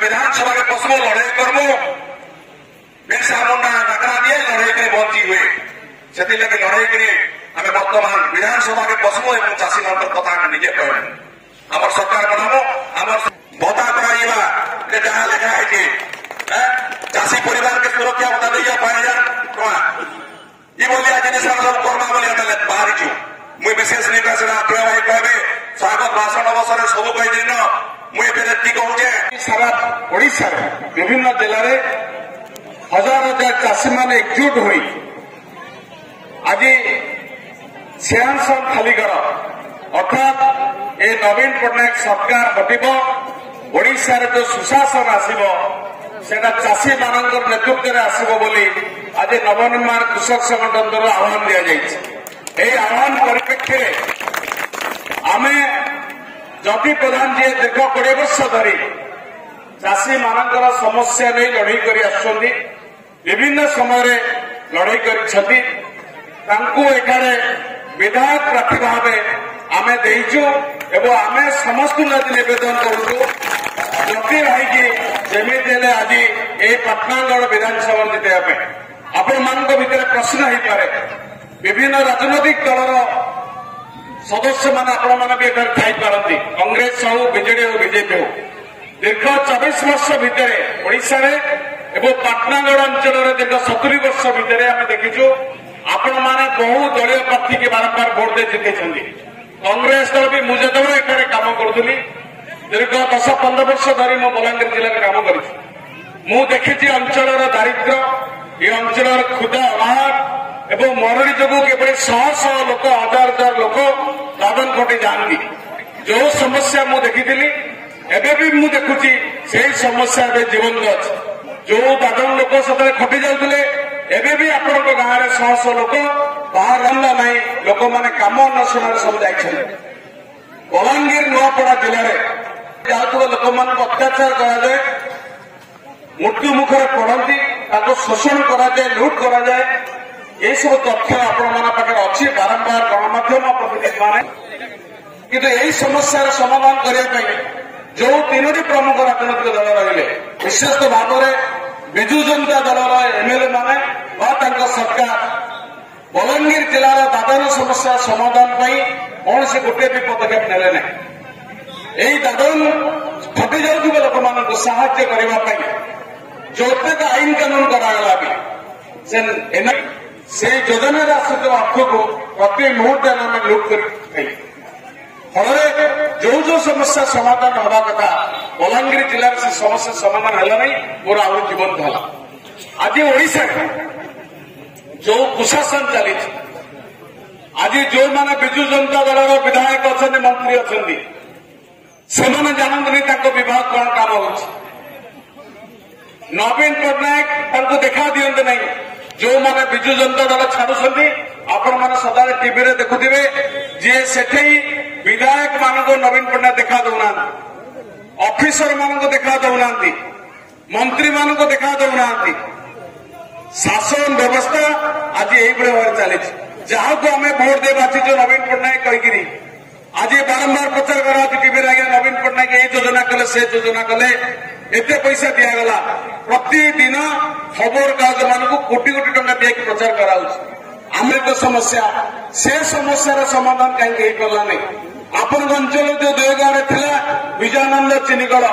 विधानसभा के पशु लड़ाई करमु बिरसा मुंडा डाकरा दिए लड़ाई कर बंदी हुए से लगे लड़ाई कर आम बर्तमान विधानसभा के पशु और चाषी मान कथा निजे कह आम सरकार बनाबो आम भत्ता कर जहाँ लिखा है चाषी परिवार के सुरक्षा भत्ता दिया 5,000 टका ये बोलिया जिन सब करमा बोलिया बाहरी मुई विशेष निर्वाचन प्रिय भाई कहे स्वागत भाषण अवसर सब कहीदेन मुझे कहूचे सारा ओडिशा विभिन्न जिले में हजार हजार चाषी मैंने एकजुट हो आज सेंसन खाली कर अर्थात ये नवीन पट्टनायक सरकार हटिब ओडिशा रे जो सुशासन आसीबो सेटा चाषी मानक नेतृत्व में आसीबो बोली आज नवनिर्माण कृषक संगठन द्वारा आह्वान दिया जाए आह्वान परिप्रेक्षी आमे जदि प्रधान जी दीर्घ 20 वर्ष धरी चाषी मानकर समस्या नहीं लड़ाई कर विभिन्न समय लड़ाई कर विधायक प्रार्थी भाव आम देचु एवं आम समस्त नवेदन करूँ जदि भाई जमी आज ये पाटनागढ़ विधानसभा जितने आपण मान भितर प्रश्न हो पारे विभिन्न राजनैतिक दलर सदस्य मान आपरती कांग्रेस हो बीजेडी हो बीजेपी हो दीर्घ 24 वर्ष भितर ओडिशा एवं पाटनागढ़ अंचल दीर्घ 70 वर्ष भितर आम देखीचु आपण मैंने बहु दलीय प्रार्थी के बारंबार भोट दे जीते कांग्रेस दल भी मुझे जेतबे एठारे काम करूली दीर्घ 10-15 वर्ष धरी मो बलांगीर जिले में काम कर देखी अंचल दारिद्र्य ये अंचल क्षुदा अभाव एवं मरुड़ी जो किपरि शह शह लोक हजार हजार लोक दादन खटी जाती जो समस्या मु देखी एबे भी मु देखुची से समस्या जीवन अच्छे जो दादन लोक से खटी जाते एबे भी आपण गाँव में शह शह लोक बाहर रहा ना लोक मैंने कम अन्वेषण सब जाइए बलांगीर नुआपड़ा जिले में जाऊँ लोक मान अत्याचार कराए मृत्यु मुखर पड़ती शोषण कराए लुट कराए ये सब तथ्य आपण अच्छी बारंबार गणमाध्यम प्रतिनिधि माने किंतु यही समस्या समाधान करने जो 3टी प्रमुख राजनैतिक दल रही विशेष भाव में विजु जनता दलर एमएलए माने सरकार बलांगीर जिलार दादन समस्या समाधान कौन से गोटे भी पदक्षेप नेले ना यही दादन खटी जाऊे लोक मान साहाय्य करने जौतक आईन कानून कराला भी से योजना आसूत अर्थ को प्रति मुहूर्त आम लुट कर फल जो जो समस्या समाधान हवा कथा बलांगीर जिलार से समस्या समाधान है नहीं मोर आउ जीवन है आज ओडिशा जो कुशासन चली आज जो मैंने विजु जनता दल विधायक अच्छा मंत्री अच्छा से जानते विभाग कौन काम हो नवीन पट्टनायक देखा दिखते नहीं जो मैंने विजु जनता दल छाड़ुंट आपण मैंने सदा टीवी रे देखुवे जी से विधायक मान नवीन पट्टनायक देखा दौना ऑफिसर मान देखा दौना मंत्री मान देखा दौना शासन व्यवस्था आज यही भाव चली जहाँ को आम भोट दे बाची नवीन पट्टनायक कहीकि आज बारंबार प्रचार करा टीवी आगे नवीन पट्टनायक ये योजना कले से योजना कले एते पैसा दिगला प्रतिदिन खबर कागज मान कोटी कोटी टंका दिखाई प्रचार करा समस्या से समस्यार समाधान कहीं पारा नहीं आपण अंचल जो देवगाँव में था विजयानंद चिनिकड़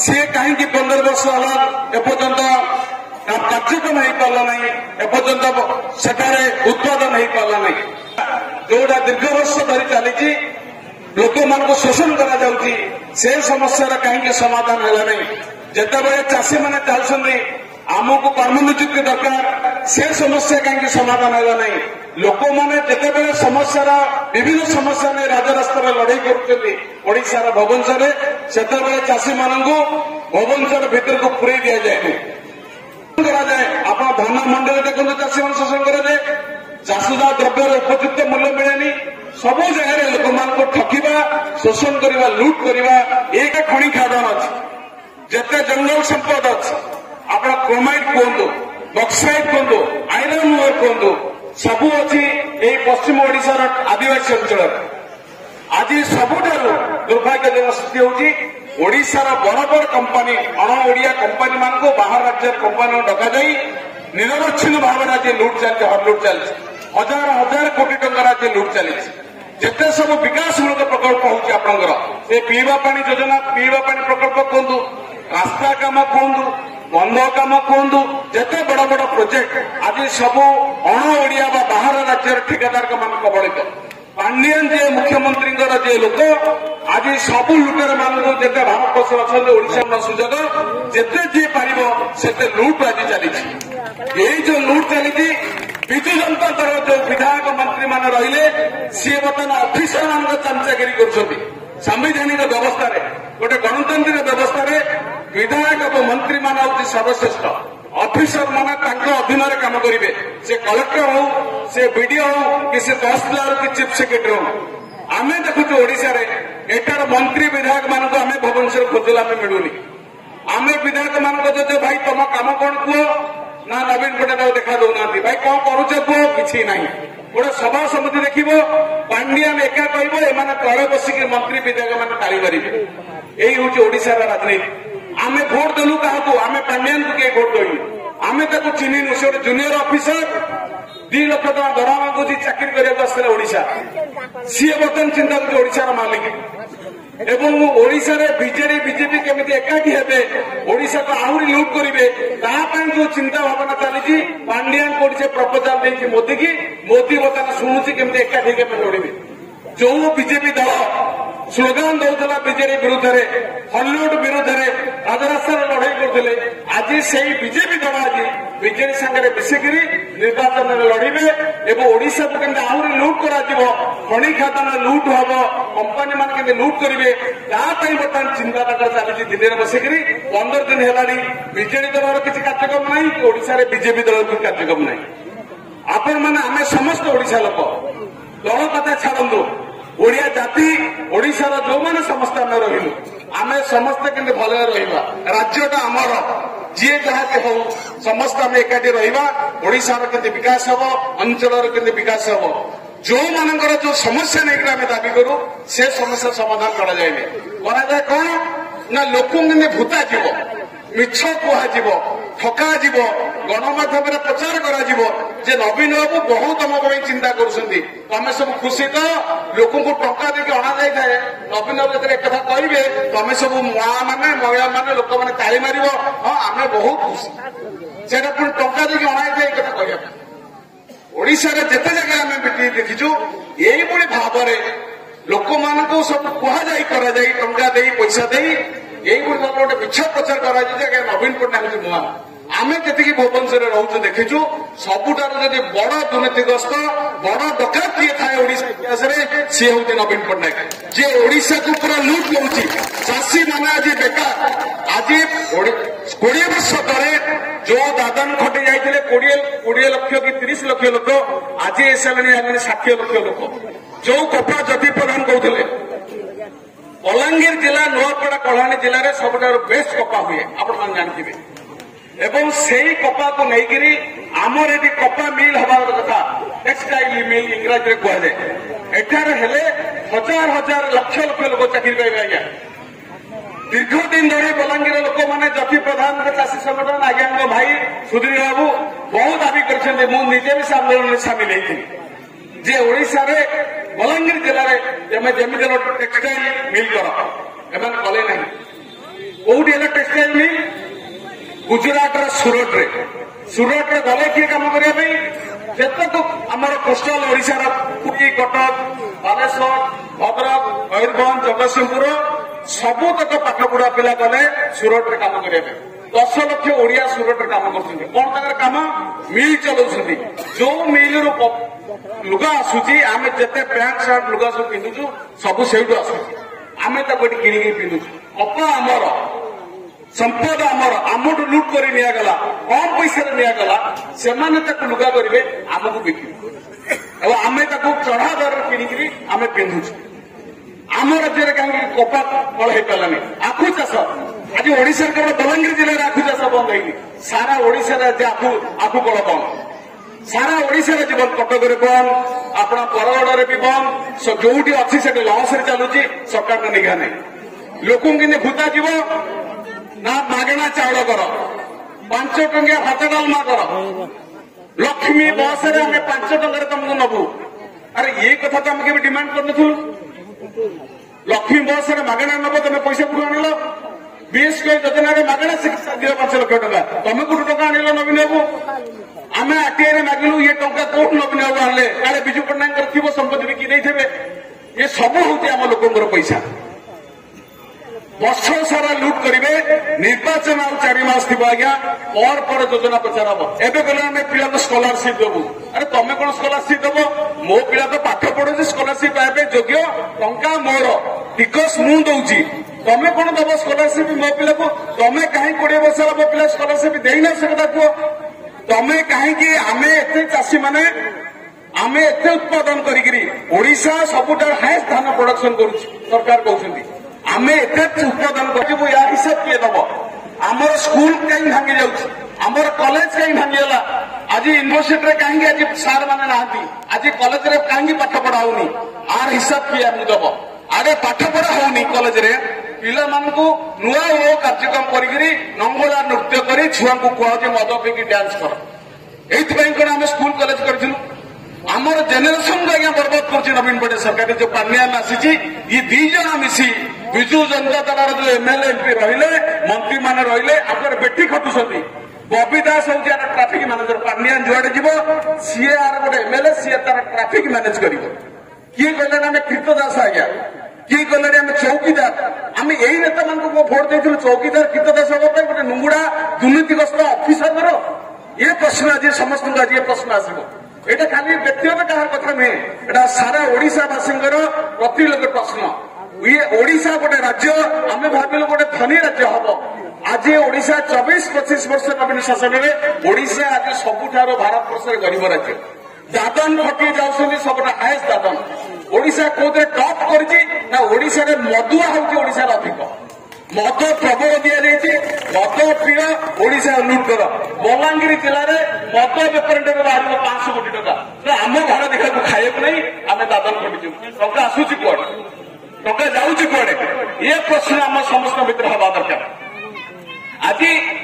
सी कहीं 15 वर्ष एपर्यंत कार्यक्रम हो पारा नहीं एपर्यंत सेठारे उत्पादन हो पारा नहीं जोटा दीर्घ वर्ष धरी चली लोक मान शोषण करा से समस्यार कहीं समाधान है नहीं जितेबाला चाषी मैंने चाहते आमको कर्म नियुक्ति दरकार से समस्या कहीं समाधान है नहीं लोक मैंने जितेबाला समस्यार विभिन्न समस्या नहीं राजरास्तार लड़ाई करोडिशार भुवनेश्वर से चाषी मान भुवनेश्वर भीतर को पूरे दि जाए आप धान मंडी देखते चाषी मान शोषण कराए चाषुदा द्रव्यर उपयुक्त मूल्य मिलेनी सब जगह लोक मान ठकिबा शोषण करवा लुट करवा एक खଣି खादान अच्छी जिते जंगल संपद अच्छी आप क्रोमाइट कहतु बक्साइट कहतु आयरन ओर कहतु सबू अच्छी ये पश्चिम ओडिशार आदिवासी अंचल आज सबुठ दुर्भाग्यजनक स्थिति होगी ओडिशार बड़ बड़ कंपानी अण ओडिया कंपानी मान बाहर राज्य कंपानी डक निरवच्छिन्न भाव में आज लुट चलती हरलुट चलती हजार हजार कोटी टंकार आज लुट चली जिते सब विकासमूलक प्रकल्प होची आपणकर से पीवा पानी योजना पीवा पानी प्रकल्प कहतु रास्ता काम कहतु बंध काम कहतु जिते बड़ बड़ प्रोजेक्ट आज सब अण ओडिया बाहर राज्य ठिकादार मान कबलित पांडियन जे मुख्यमंत्री जे लोक आज सब लुटेर मान जिते भारतवर्ष अच्छा ओडिशा सुजोग जिते जी पार से लुट आज चली यही जो लुट चली विजु जनता दल जो विधायक मंत्री मान रहिले सी बर्तमान अफिसर मान चामचागिरी कर संवैधानिक व्यवस्था गोटे गणतांत्रिक व्यवस्था विधायक और मंत्री मान हूँ सर्वश्रेष्ठ अफिसर मान अधीन काम करेंगे से कलेक्टर हो से बीडीओ हो कि तहसीलदार कि चीफ सेक्रेटरी हो आम देखु ओडिशा एटार मंत्री विधायक मान आम भुवनेश्वर खोजला मिलूनी आम विधायक मान भाई तुम कम कौन कह ना नवीन पट्टनायक देखा दौना भाई कौन करुच कह कि ना गोटे सभा समिति देख पांडियान एका कह एम तले बसिक मंत्री विधायक मान ताली मारे यही हूँ ओडिशार राजनीति आमे भोट देलु क्या आमे पांडियान को किए भोट देलु आमे चिन्हनु से गोटे जूनियर ऑफिसर 2 लाख टका दरमा मांगुची चाकरी करने ओडिशा सी बर्तमान चिंता कर ओडिशार मालिक एवं ओडिशा बीजेडी बीजेपी केमी एकाठी हेबे ओडिशा को आहरी लुट करेंगे जो चिंता भावना चली पांडियान को प्रपोजाल देखिए मोदी की मोदी बर्तमान शुणुची केमी एकाठी लड़े जो बीजेपी दल स्लोगान दौला बीजेडी विरुद्ध हॉलीवुड विरुद्ध राजरास्तार लड़ाई करते आज से बीजेपी दल आज बीजेडी सागर मिसिकी निर्वाचन में लड़े एवं ओडिशा को केमती आहरी लुट खनि खादान लुट हम कंपानी मान के लुट करेंगे बर्तमान चिंता चली दिल्ली में बसिक 15 दिन है बीजेडी दल किसी कार्यक्रम ना ओडिशा बीजेपी दल की कार्यक्रम ना आपण मैंने आम समस्त ओडिशा लोक दल कथा छाड़ू ओडिया जाति ओडिशार जो मैंने समस्त आम रही आम समस्ते के भल रहा राज्यटा आमर जी जहाँ हो समस्त आम एकाठी रहा ओडिशार के विकास हम अंचल के विकास हम जो मानकर जो समस्या नहीं आम दाबी करूँ से समस्या समाधान कराए कौन ना लोक भूता जीव मिछ कह ठका गणमाध्यम प्रचार कर नवीन बाबू बहुत आम चिंता करें सब खुशी तो लोक टंका देके अणा जाए नवीन बाबू जो एक कहे तुम सब माँ मैंने महिला मैंने लोक मैंने ताली मार हाँ आम बहुत खुशी से टंका देके अणा जाए एक कहना ओडिशा जिते जगह आम देखीचु यही भाव लोक मान सब कहुई टंका दे पैसा दे यही गोटे मिछ प्रचार कर नवीन पट्टनायक नुआ आम जी भुवनेश्वर रोचु देखीचु सबुठार जब बड़ दुर्नीतिग्रस्त बड़ डकायत किए थाए ओडिशा इतिहास में सी हूँ नवीन पट्टनायक जी ओडिशा को पूरा लुट करुच्ची चाषी मैंने आज बेकार आज 20 वर्ष तले जो दादन खटी जाते 20 लक्ष कि 30 लक्ष लोक आज एसएलएन 60 लक्ष लोक जो कपा जति प्रधान कहते बलांगीर जिला नुआपड़ा कलाहांडी जिले में सबुठार बेस्ट कपा हुए आपण जानते एवं से कपा को लेकर आमर ये कपा मिल हबार कथा टेक्सटाइल मिल इंग्राजी में कहुए एठार हेले हजार हजार लक्ष लक्ष लोक चाकरी पाइबे आज्ञा दीर्घ दिन धरी बलांगीर लोक मैंने जति प्रधान चाषी संगठन आज्ञा भाई सुधीर बाबू बहुत दाबी करजे भी आंदोलन में सामिल होती जे ओडिशा रे बलांगीर जिले में जमी टेक्सटाइल मिल कर एम कले ना कौटी टेक्सटाइल मिल गुजरात सूरत गले किए कम करने जितक आमर कोस्टाल ओडिशार पुरी कटक बालेश्वर भद्रक मयूरभंज जगतसिंहपुर सबुतक पाठपढ़ा पिला गले सूरत काम करने 10 लक्ष ओडिया सूरत काम कर कौन तक काम मिल चलाउछन्ति जो मिल रु लुगा आसुची आम जिते पैंट सार्ट लुगा सब पिंधुचु सब से आम किणी पिंधुचु कपा आमर संपद आमर आमठू लुट कर निगला कम पैसा निगला से लुगा करेंगे आमको बिक आम चढ़ा दर कि आम पिंधुचु आम राज्य कहीं कपा कल हो पारानी आखु चाष आज ओडिशा केवल बलांगीर जिले में आखु चाष बंद होनी सारा ओडिशा आखु कल बंद सारा ओडिशा जीवन कटक बंद आप बरगढ़ भी बंद जो अच्छी से लॉस चलुची सरकार निघा नहीं लोक भूता जीव ना मागणा चाउल कर 5 टंकिया भात डालमा कर लक्ष्मी बस आम 5 टंकार तुमको नबू अरे ये कथा तो आम के डिमांड कर लक्ष्मी बस मागणा नब तुम पैसा कौन आनिल बीएसके योजना मागणा शिक्षा दिव 5 लाख टका तुम कौट टका आनिल नवीन बाबू आम आरटीआई मागिलु ये टंका कौट नवीन बाबू आने काले विजु पट्टनायक थी संपत्ति बिकी नहीं ये सब हूँ आम लोकर पैसा वर्ष सारा लुट करेंगे निर्वाचन आ 4 मास थी आज्ञा पर योजना प्रचार हम एवं कहले आम पिला को स्कॉलरशिप देवु अरे तुम कौन स्कॉलरशिप देव मो पिला तो पाठ पढ़ुची स्कॉलरशिप पाइबे योग्य टंका मोर टिकस मु दौची तुम कौन दब स्कॉलरशिप मो पिला को तुम कहीं 20 वर्ष मो पिला स्कॉलरशिप देना से कथा कह तुम कहीं आम एत चाषी मैंने आम एत उत्पादन करा सबुठ हाएस्ट धान प्रोडक्शन कर सरकार कहते आम एत उत्पादन कर या हिसाब किए दब आमर स्कूल कहीं भांगी जामर कॉलेज कहीं भांगीगला आज यूनिवर्सिटी कहीं आज सार मैंने ना आज कॉलेज रे कहीं पाठ पढ़ा होनी आर हिसाब किए आमको दब आड़े पाठ पढ़ा होनी कॉलेज रे पिला मानकु नुआ ओ कार्यक्रम करी नंगला नृत्य करी छुआ को कह मद पीकी डांस कर एथि कौन आम स्कूल कॉलेज कर आमर जेनेरेशन को आज्ञा बर्बाद कर नवीन पट्टनायक सरकार जो पांड्यान आसी ये 2 जन मिसी विजु जनता दल जो एमएलए एमपी रहिले मंत्री माने रहिले आपन बेटी खटुछंती बबी दास हूँ यार ट्राफिक मैनेजर पांड्यान जुआड़े जीव सीए आर गोटे एमएलए सीए तार ट्राफिक मैनेज कर किए कहले आम कृतदास आज्ञा किए कहले आम चौकीदार आम यही नेता मान भोट देथिलु चौकीदार कृतदास हाँ गोटे नुंगुड़ा दुर्नीतिग्रस्त अफिसर ये प्रश्न आज समस्त आज ये प्रश्न आसो এটা খালি ব্যক্তিগত কাহার কথা নুহে এটা সারা ওড়িশাবাসীঙ্কর প্রতিলোক প্রশ্ন ये ओडिशा गोटे राज्य आम भाविलु गोटे धनी राज्य हम आज ओडिशा 24-25 वर्ष नवीन शासन में ओडिशा आज सबुठार भारत वर्ष गरीब राज्य दादन खटी जाऊँ सब हाएस्ट दादन ओडिशा कौन टॉप कर ओडिशा मदुआ हूँ ओडिशा अधिक मद प्रबल दि जाइए मद प्रिय ओडिशा लुट कर बलांगीर जिले में मद बेपार बाहर 500 कोटी टका तो आम घर देखा खाइबू नहीं आम दादन खटीचु टंका आसूची कुआड़े टंका जाऊँगी कुआड़े ये प्रश्न आम समस्त भितर हवा दरकार आज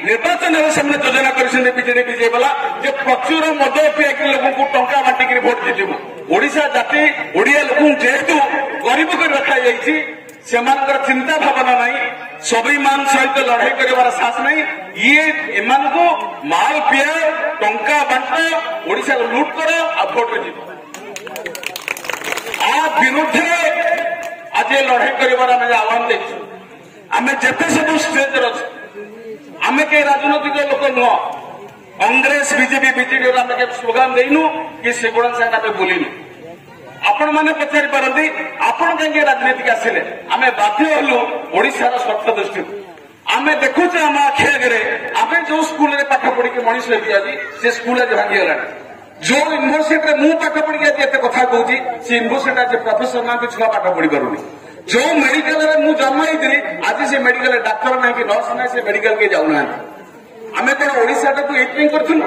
निर्वाचन से योजना कर बीजेपी विजय वाला जो प्रचुर मद पिया लोक टंका बांटिक भोट जीतु ओडिशा जाति ओडिया लोक जेहेतु गरीब कर रखा से चिंता भावना नहीं स्वाभिमान सहित लड़ाई कर साहस नहीं ये एमान को माल पिया टंका बांट ओडिशा को लुट कर आ भोट जीत आ विरुद्ध आज लड़ाई कर आह्वान देचु आम जिते सब स्टेज अच्छे आम कई राजनैतिक लोक नुह कांग्रेस बीजेपी बीजेडी आम स्लोगान देनु कि सेगुड़ा साथ आम बोलनु आपण मैंने पचारि पारती आपण कहीं राजनीति आसिले आम बाध्य हलु ओडिशार स्वार्थ दृष्टि आम देखुचे आम आखि आगे आम जो स्कूल पाठ पढ़ी मनीष आज से स्कूल आज भांगीगला जो यूनिवर्सिटी मु पाठ पढ़ी आज एत कथा कहूँ से यूनिवर्सिटी आज प्रोफेसर ना छुआ पाठ पढ़ी पारुनी जो मेडिकल मु जन्म होती आज से मेडिकल डाक्तर ना कि नर्स ना से मेडिकल के जाऊना आम कौन ओडिशा को ये करूँ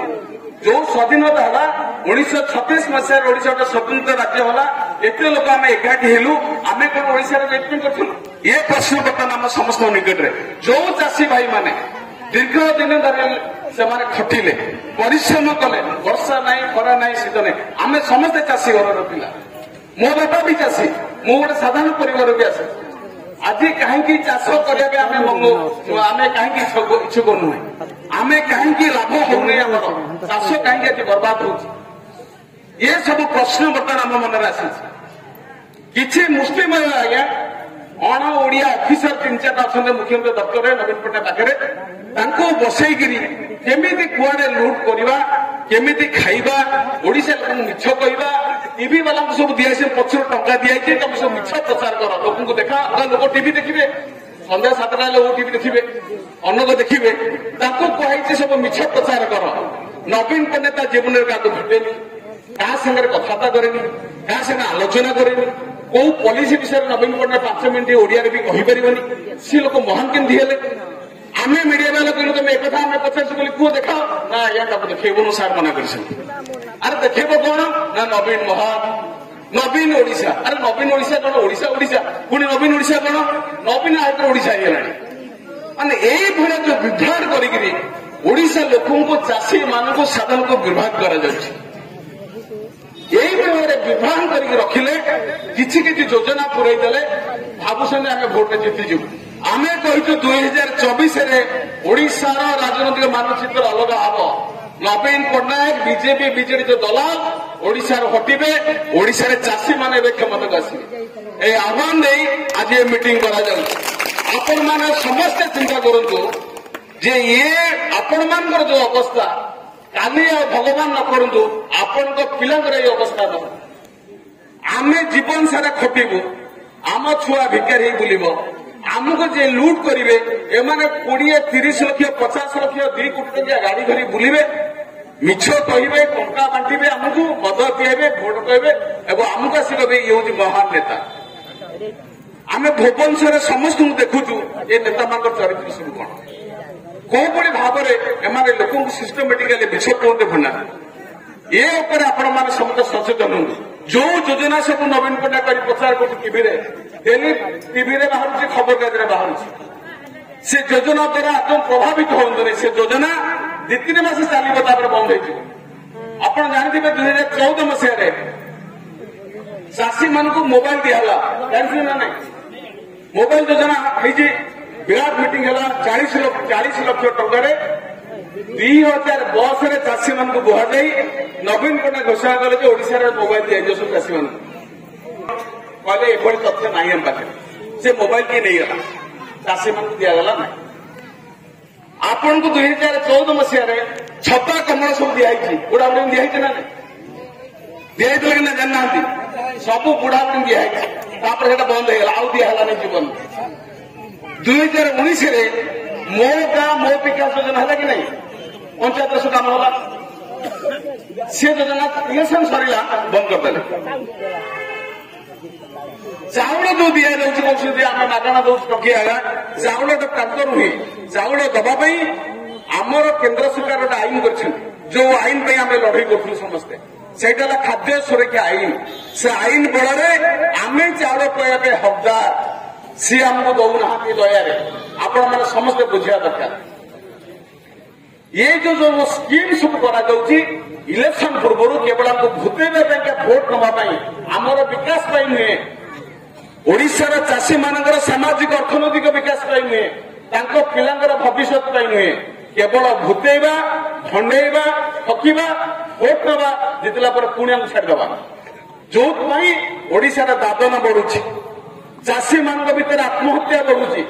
जो स्वाधीनता है 1936 मसीह ओडिशा गोटे स्वतंत्र राज्य होला एते लोक आम एकाठी हेलु आम कौन ओडिशा कर ये प्रश्न बर्तमान आम समस्त निकट में जो चाषी भाई माने दीर्घ दिन धरी से खटिले परिश्रम कले वर्षा नाई खरा नाई शीत नाई आम समस्ते चाषी घर पिला मो बापा भी चाषी मु गोटे साधारण परिवार भी आसे आज कहीं चाष करने आम कहीं इच्छुक नुहे आम कहीं लाभ होनी आम चाष कहीं आज बर्बाद हो ये सब प्रश्न बर्तमान आम मन आसी कि मुस्लिम आज्ञा अण ओडिया अफिसर 3-4 अच्छा मुख्यमंत्री दफ्तर नवीन पट्टनायक पाखे बसईकरी केमी कुआड़े लुट करवा केमी खाइबा ओडिशा लोक मिछ कहवा टीवी वाला सब दिखाई पचर टंका दिखाई तुम सब मिछ प्रचार कर लोक देखा लोक टीवी देखिए सन्ध्या 7टा लोग टीवी देखिए अन्न देखिए कही सब मिछ प्रचार कर नवीन पट्टनायक जीवन में क्या भेटेनि क्या सागर कथबार्ता करेनि क्या सागे आलोचना करेनि कौ पॉलिसी विषय नवीन पट्टनायक 5 मिनिट ओडिया भी कहीपर सी लोक महान केमती हेले आम मीडिया वाला कहलु तुम एक आम पचार बोली पुओ देखाओ ना या देखबू सार मना कर अरे देखेब कौन ना नवीन महान नवीन ओडिशा अरे नवीन ओडिशा कौन ओडिशा ओडिशा पुणी नवीन ओडिशा कौन नवीन आयकर ओडिशा ହେଇଗଲାଣି ମାନେ ଏଇଭଳିଆ जो विभाग କରିକିରି ओडिशा लोकଙ୍କୁ ଚାଷୀ ମାନଙ୍କୁ ସାଧାରଣକୁ ବିଭାଗ କରାଯାଉଛି यही भाव विभाग करके रखिले किसी किसी योजना पुरई देले भावुଛନ୍ତି आम भोट जीतिजु आम कहु 2024 ओडिशार राजनैतिक मानचित्र अलग हम नवीन पट्टनायक बीजेपी बीजेडी जो दलाल ओडिशार हटिबे ओडिशार चाषी माने क्षमता आसवे ए आह्वान नहीं आज ये मीटिंग करा आपण माने समस्त चिंता करंतु जे ये आपण मानकर जो अवस्था काली भगवान न करंतु आपण पिलांकर ये अवस्था न आमे जीवन सारा खटिबु आम छुआ भिकारी बुलिबो आमको जे लुट करिवे एमाने 20-30 लाख 50 लाख 2 कोटी टंका गाड़ी धरी बुलिबे मिछ कहिबे टंका बांटिबे आमको मद पिएबे भोट कहबे एवं आमको आसी कहबे ये हूँ महान नेता आमे भुवनेश्वर समस्त देखुचु ये नेता मान चरित्र सब कौन कौपरी भाव में लोक सिस्टमेटिकाली विष कहते भंडा ये आपण मैंने समस्त सचेतन हूँ जो योजना सब नवीन पट्टनायक प्रचार कर टीवी बाहर खबर कागज बाहर से योजना द्वारा एकदम प्रभावित हूँ से योजना 2-3 मास चलो बंद हो जानते 2014 मसीह चाषी मान मोबाइल दिहला जानते ना ना मोबाइल योजना विराट मीटिंग है 40 लाख टकर 2000 बस चाषी मान बुहा जाई नवीन पट्टनायक घोषणा कले ओडिशा मोबाइल दिया सब चाषी मान कहले ये तथ्य ना हम पाखे से मोबाइल किए नहीं गला चाषी मान दिगला ना आपन को 2014 मसीह छपा कमल सब दिखाई बुढ़ाबुढ़ी दिखाई ना दिखाई कि ना जानना सब बुढ़ाबुढ़ी दिखाई बंद हो आउ दिहला जीवन 2019 मो गाँ मो विकास योजना है कि नहीं पंचायत सब काम होला से योजना इलेक्शन सरला बंद करदे चाउल जो दिया जाऊँगी आम मागणा दौ टकी आगा चाउल हुए चाउल दवाई आमर केन्द्र सरकार गोटे आईन कर जो आईन पे आम लड़ई करूँ समस्ते से खाद्य सुरक्षा आईन से आईन बल आम चाउल पाइबा हकदार सी आमको दौना दया आपण मैंने समस्ते बुझा दरकार ये जो स्कीम सब करा इलेक्शन पूर्व केवल हमको भूतेबा भोट नवाई आमर विकास नुहे ओडिशार चाषी मानकर सामाजिक अर्थनैतिक विकास नुहे पिलांकर भविष्य नुहे केवल भूतेबा भंडेबा ठकिबा भोट नवा जितला पर पुणी छाड़देवा जो ओडिशार दादन बढ़ुची चाषी मान भीतर आत्महत्या बढ़ुची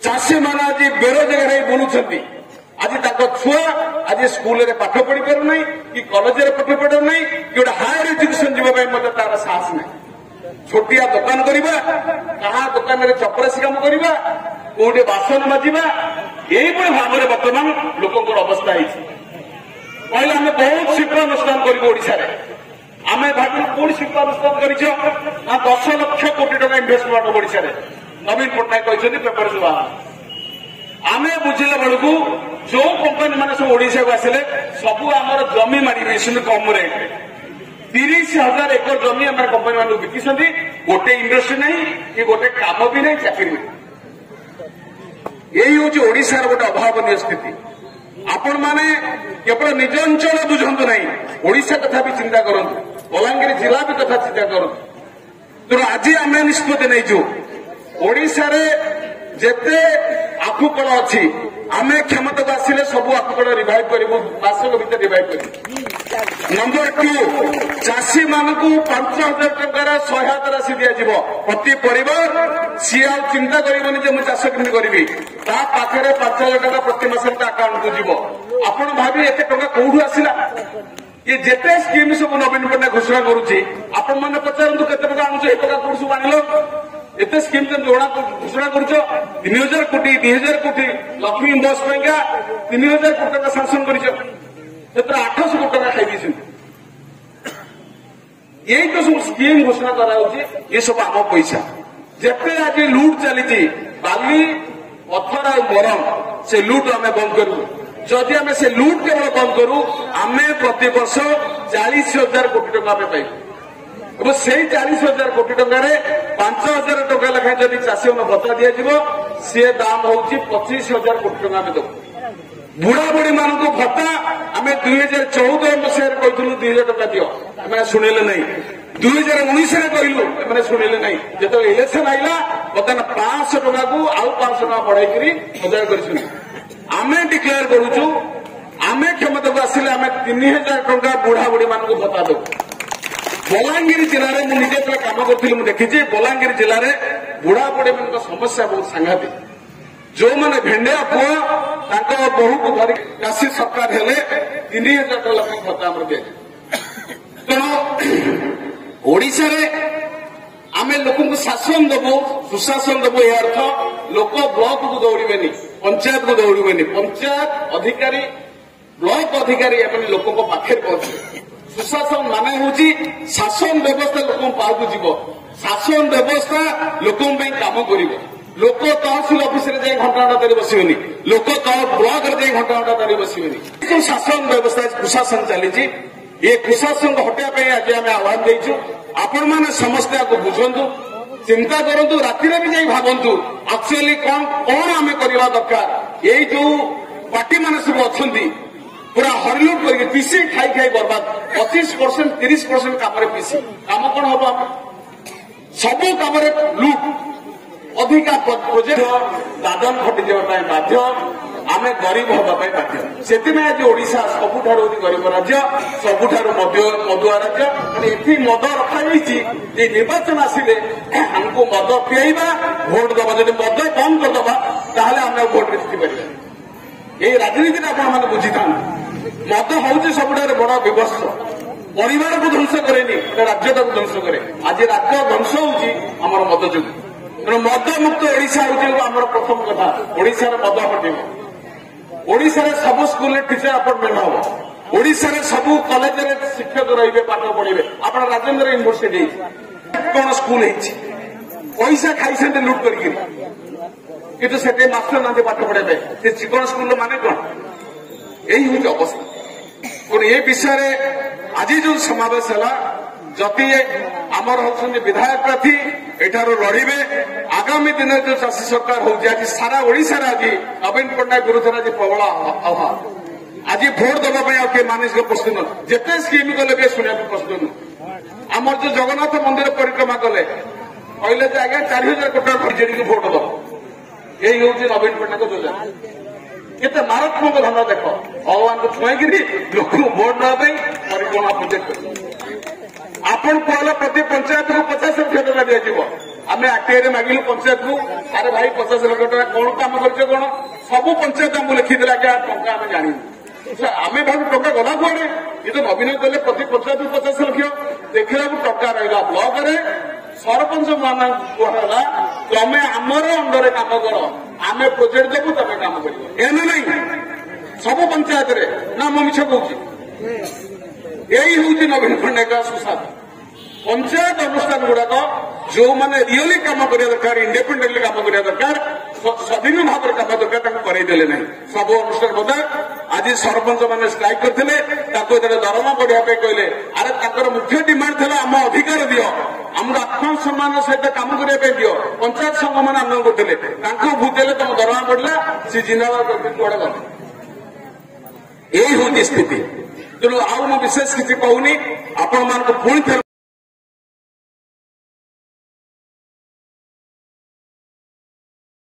चाषी मान आज बेरोजगार बुलूं आज छुआ आज स्कूल में पाठ पढ़ी पार ना कि कॉलेज पाठ पढ़ ना कि गोटे हायर एजुकेशन जीवाई मत तार साहस ना छोटिया दुकान करवा कहा दुकान में चपरासी काम करवा कोटे बासन माजिबा यही भाव में बर्तमान लोक अवस्था कहले आम बहुत शिल्पानुष्ठान करोशा आम भाव कौन शिल्पानुष्ठान कर 10 लाख कोटी टका इनभेस्टमेंट ओडिशा नवीन पट्टनायक कहते पेपर सब आम बुझिला बेलू जो कंपनी मैंने सब ओडिशा को आसिले सब आमर जमी मारी कम रेट 30,000 एकर जमी आम कंपनी मान बिकी गोटे इंडस्ट्री नहीं कि गोटे काम भी नहीं चाकरी नहीं यही हूँ ओडिशार गोटे अभावनीय स्थिति आपण मैंने केवल निज अंचल बुझंतु नहीं ओडिशा कथा भी चिंता करंतु बलांगीर जिला भी कथा चिंता करंतु तेणु आज आम निष्पत्ति नहीं ओडिशा रे जेते आखुकल अच्छी आम क्षमता को आसिले सब आखुकल रिवाइव करूँ मासक भर रिवाइव कर नंबर 2 चाषी मानक 5,000 टकर सहायता राशि दिज्व प्रति परिवार सी आ चिंता करनी मुझे चाष केमी करी पाखे 5,000 टका प्रति मास आकाउंट को जीव आपण भावी एत टका कौटू आसला ये जिते स्कीम सब नवीन पट्टनायक घोषणा करुच्ची आपण मैंने पचारतु केते टका आणुच ए टका कौन सब आनिल एत स्कीम घोषणा करुच 3,000 कोटी 2,000 कोटी लक्ष्मी बस 3,000 कोटी टका सांसन कर 800 कोटी टका खाई यही तो सब स्कीम घोषणा कराऊँगी ये सब आम पैसा जिते आज लुट चली बाली पत्थर आ मरम से लुट आम बंद करूँ जदि आम से लुट केवल बंद करूँ आम प्रति वर्ष 40,000 कोटी टका पाइबू এবং সেই 40,000 কোটি টঙ্কার 5,000 টঙ্কা লেখায় যদি চাষী ভত্তা দিয়াଯିବ সে দাম হচ্ছে 25,000 কোটি টঙ্কা আমি দেবু। বুড়া বুড়ী মানুষ ভত্তা আমি 2014 মସିହାରେ କହିଥିଲୁ 2,000 ଟଙ୍କା ଦିଅ ଏମାନେ ଶୁଣିଲେ ନାହିଁ। 2019ରେ କହିଲୁ ଏମାନେ ଶୁଣିଲେ ନାହିଁ। ଯେତେବେଳେ ଇଲେକ୍ସନ ଆଇଲା ବର୍ତ୍ତମାନ 500 ଟଙ୍କାକୁ ଆଉ 500 ଟଙ୍କା ବଢାଇକରି 1000 କରିଛନ୍ତି। ଆମେ ଡିକ୍ଲେୟାର କରୁଛୁ ଆମେ କ୍ଷମତାକୁ ଆସିଲେ ଆମେ 3,000 ଟଙ୍କା ବୁଢା ବୁଢୀ ମାନଙ୍କୁ ଭତ୍ତା ଦେବୁ। ବଲାଙ୍ଗୀର ଜିଲ୍ଲାରେ ମୁଁ ନିଜେ ଯେତେବେଳେ କାମ କରୁଥିଲି ମୁଁ ଦେଖିଛି ବଲାଙ୍ଗୀର ଜିଲ୍ଲାରେ ବୁଢା ବୁଢୀ ମାନଙ୍କ ସମସ୍ୟା ବହୁତ ସାଂଘାତିକ। ଯୋଉମାନେ ଭେଣ୍ଡିଆ ପୁଅ ତାଙ୍କ ବୋହୂକୁ ଧରି ଚାଷୀ ସରକାର ହେଲେ 3,000 ଟଙ୍କା ଭତ୍ତା ଆମର ଦିଆଯିବ। ତେଣୁ ଓଡ଼ିଶାରେ ଆମେ ଲୋକଙ୍କୁ ଶାସନ ଦେବୁ ସୁଶାସନ ଦେବୁ। ଏ ଅର୍ଥ ଲୋକ ବ୍ଲକକୁ ଦୌଡ଼ିବେନି ପଞ୍ଚାୟତକୁ ଦୌଡ଼ିବେନି। ପଞ୍ଚାୟତ ଅଧିକାରୀ ବ୍ଲକ ଅଧିକାରୀ ଏମାନେ ଲୋକଙ୍କ ପାଖରେ ପହଞ୍ଚିବେ। ସୁଶାସନ ମାନେ ହେଉଛି ଶାସନ ବ୍ୟବସ୍ଥା ଲୋକଙ୍କ ପାଖକୁ ଯିବ। ଶାସନ ବ୍ୟବସ୍ଥା ଲୋକଙ୍କ ପାଇଁ କାମ କରିବ। ଲୋକ ତହସିଲ ଅଫିସରେ ଯାଇ ଘଣ୍ଟା ଘଣ୍ଟା ଧରି ବସିବେନି। ଲୋକ ବ୍ଲକରେ ଯାଇ ଘଣ୍ଟା ଘଣ୍ଟା ଧରି ବସିବେନି। ଯୋଉ ଶାସନ ବ୍ୟବସ୍ଥା କୁଶାସନ ଚାଲିଛି ଏ କୁଶାସନକୁ ହଟାଇବା ପାଇଁ ଆଜି ଆମେ ଆହ୍ୱାନ ଦେଇଛୁ। ଆପଣମାନେ ସମସ୍ତେ ଆକୁ ବୁଝନ୍ତୁ ଚିନ୍ତା କରନ୍ତୁ ରାତିରେ ବି ଯାଇ ଭାବନ୍ତୁ ଆକ୍ଚୁଆଲି କଣ ଆମେ କରିବା ଦରକାର। ଏଇ ଯୋଉ ପାର୍ଟିମାନେ ସବୁ ଅଛନ୍ତି ପୁରା ହରିଲୁଟ କରିକି ପିସି ଖାଇ ଖାଇ ବର୍ବାଦ 25% 30% କାମରେ ପିସି କାମ କଣ ହବ ଆମର ସବୁ କାମରେ ଲୁଟ ଅଧିକା ପ୍ରୋଜେକ୍ଟ ଦାଦନ ଖଟିଯିବା ପାଇଁ ବାଧ୍ୟ। ଆମେ ଗରିବ ହେବା ପାଇଁ ବାଧ୍ୟ। ସେଥିପାଇଁ ଆଜି ଓଡ଼ିଶା ସବୁଠାରୁ ଗରିବ ରାଜ୍ୟ ସବୁଠାରୁ ମଦୁଆ ରାଜ୍ୟ। ମାନେ ଏଠି ମଦ ରଖାଯାଇଛି ଯେ ନିର୍ବାଚନ ଆସିଲେ ଆମକୁ ମଦ ପିଆଇବା ଭୋଟ ଦେବା। ଯଦି ମଦ ବନ୍ଦ କରିଦେବା ତାହେଲେ ଆମେ ଭୋଟରେ ଜିତିପାରିବା। ଏଇ ରାଜନୀତିରେ ଆପଣମାନେ ବୁଝିଥାନ୍ତି ମଦ ହେଉଛି ସବୁଠାରୁ ବଡ ବିଭତ୍ସ। ପରିବାରକୁ ଧ୍ୱଂସ କରେନି ରାଜ୍ୟଟାକୁ ଧ୍ୱଂସ କରେ। ଆଜି ରାଜ୍ୟ ଧ୍ୱଂସ ହେଉଛି ଆମର ମଦ ଯୋଗୁଁ। ତେଣୁ ମଦ ମୁକ୍ତ ଓଡ଼ିଶା ହେଉଛି ଆମର ପ୍ରଥମ କଥା। ଓଡ଼ିଶାରେ ମଦ ହଟିବ। ଓଡ଼ିଶାରେ ସବୁ ସ୍କୁଲରେ ଟିଚର ଆପଏଣ୍ଟମେଣ୍ଟ ହବ। ଓଡ଼ିଶାରେ ସବୁ କଲେଜରେ ଶିକ୍ଷକ ରହିବେ ପାଠ ପଢିବେ। ଆପଣ ରାଜେନ୍ଦ୍ର ୟୁନିଭର୍ସିଟି ହେଇଛି କଣ ସ୍କୁଲ ହେଇଛି ପଇସା ଖାଇଛନ୍ତି ଲୁଟ କରିକି କିନ୍ତୁ ସେଠି ମାଷ୍ଟର ନାହାନ୍ତି ପାଠ ପଢିବା ପାଇଁ। ସେ ଚିକଣ ସ୍କୁଲ ମାନେ କଣ ଏଇ ହେଉଛି ଅବସ୍ଥା। ତେଣୁ ଏ ବିଷୟରେ ଆଜି ଯୋଉ ସମାବେଶ ହେଲା ଯଦି ଆମର ହଉଛନ୍ତି ବିଧାୟକ ପ୍ରାର୍ଥୀ ଏଠାରୁ ଲଢିବେ ଆଗାମୀ ଦିନରେ ଯୋଉ ଚାଷୀ ସରକାର ହଉଛି ଆଜି ସାରା ଓଡ଼ିଶାରେ ଆଜି ନବୀନ ପଟ୍ଟନାୟକ ବିରୁଦ୍ଧରେ ଆଜି ପ୍ରବଳ ଆହ୍ୱାନ। ଆଜି ଭୋଟ ଦେବା ପାଇଁ ଆଉ କିଏ ମାନସିକ ପ୍ରସ୍ତୁତ ନୁହଁ। ଯେତେ ସ୍କିମ୍ କଲେ ବି ଶୁଣିବାକୁ ପ୍ରସ୍ତୁତ ନୁହଁ। ଆମର ଯୋଉ ଜଗନ୍ନାଥ ମନ୍ଦିର ପରିକ୍ରମା କଲେ କହିଲେ ଯେ ଆଜ୍ଞା 4,000 କୋଟି ଟଙ୍କା ବିଜେଡିକୁ ଭୋଟ ଦବ। ଏଇ ହେଉଛି ନବୀନ ପଟ୍ଟନାୟକ ଯୋଜନା। କେତେ ମାରାତ୍ମକ ଧନ ଦେଖ ଭଗବାନଙ୍କୁ ଛୁଆଇକିରି ଲୋକଙ୍କୁ ଭୋଟ ଦେବା ପାଇଁ ପରିକ୍ରମା ପ୍ରୋଜେକ୍ଟ ଆପଣ କହିଲେ ପ୍ରତି ପଞ୍ଚାୟତକୁ 50 ଲକ୍ଷ ଟଙ୍କା ଦିଆଯିବ। ଆମେ ଆର୍ଟିଆଇରେ ମାଗିଲୁ ପଞ୍ଚାୟତକୁ ଆରେ ଭାଇ 50 ଲକ୍ଷ ଟଙ୍କା କଣ କାମ କରିଛ କଣ ସବୁ ପଞ୍ଚାୟତ ଆମକୁ ଲେଖିଦେଲା କି ଟଙ୍କା ଆମେ ଜାଣିନୁ। ଆମେ ଭାବୁ ଟଙ୍କା ଗଲା କୁଆଡେ କିନ୍ତୁ ନବୀନ କହିଲେ ପ୍ରତି ପଞ୍ଚାୟତକୁ 50 ଲକ୍ଷ ଦେଖିବାକୁ ଟଙ୍କା ରହିଲା ବ୍ଲକରେ ସରପଞ୍ଚ ମାନଙ୍କୁ କୁହାଗଲା ତମେ ଆମର ଅଣ୍ଡରରେ କାମ କର ଆମେ ପ୍ରୋଜେକ୍ଟ ଦେବୁ ତମେ କାମ କରିବ। ଏନେ ନାହିଁ ସବୁ ପଞ୍ଚାୟତରେ ନା ମୁଁ ମିଛ କହୁଛି। ଏଇ ହେଉଛି ନବୀନ ପଟ୍ଟନାୟକ ସୁଶାସନ। ପଞ୍ଚାୟତ ଅନୁଷ୍ଠାନ ଗୁଡାକ ଯୋଉମାନେ ରିଅଲି କାମ କରିବା ଦରକାର ଇଣ୍ଡିପେଣ୍ଡେଣ୍ଟଲି କାମ କରିବା ଦରକାର ସ୍ୱାଧୀନ ଭାବରେ କାମ ଦରକାର ତାଙ୍କୁ କରେଇଦେଲେ ନାହିଁ। ସବୁ ଅନୁଷ୍ଠାନ କଥା ଆଜି ସରପଞ୍ଚ ମାନେ ଷ୍ଟ୍ରାଇକ୍ କରିଥିଲେ ତାଙ୍କୁ ଯେତେବେଳେ ଦରମା ବଢିବା ପାଇଁ କହିଲେ ଆରେ ତାଙ୍କର ମୁଖ୍ୟ ଡିମାଣ୍ଡ ଥିଲା ଆମ ଅଧିକାର ଦିଅ ଆମର ଆତ୍ମସମ୍ମାନ ସହିତ କାମ କରିବା ପାଇଁ ଦିଅ। ପଞ୍ଚାୟତ ସଂଘମାନେ ଆନ୍ଦୋଳନ କରୁଥିଲେ ତାଙ୍କୁ ଭୁତ ଦେଲେ ତମ ଦରମା ବଢିଲା ସେ ଜିନ୍ଦାବାଦ କରିକି କୁଆଡେ ଗଲେ। ଏଇ ହେଉଛି ସ୍ଥିତି। ତେଣୁ ଆଉ ମୁଁ ବିଶେଷ କିଛି କହୁନି ଆପଣମାନଙ୍କୁ ପୁଣି ଥରେ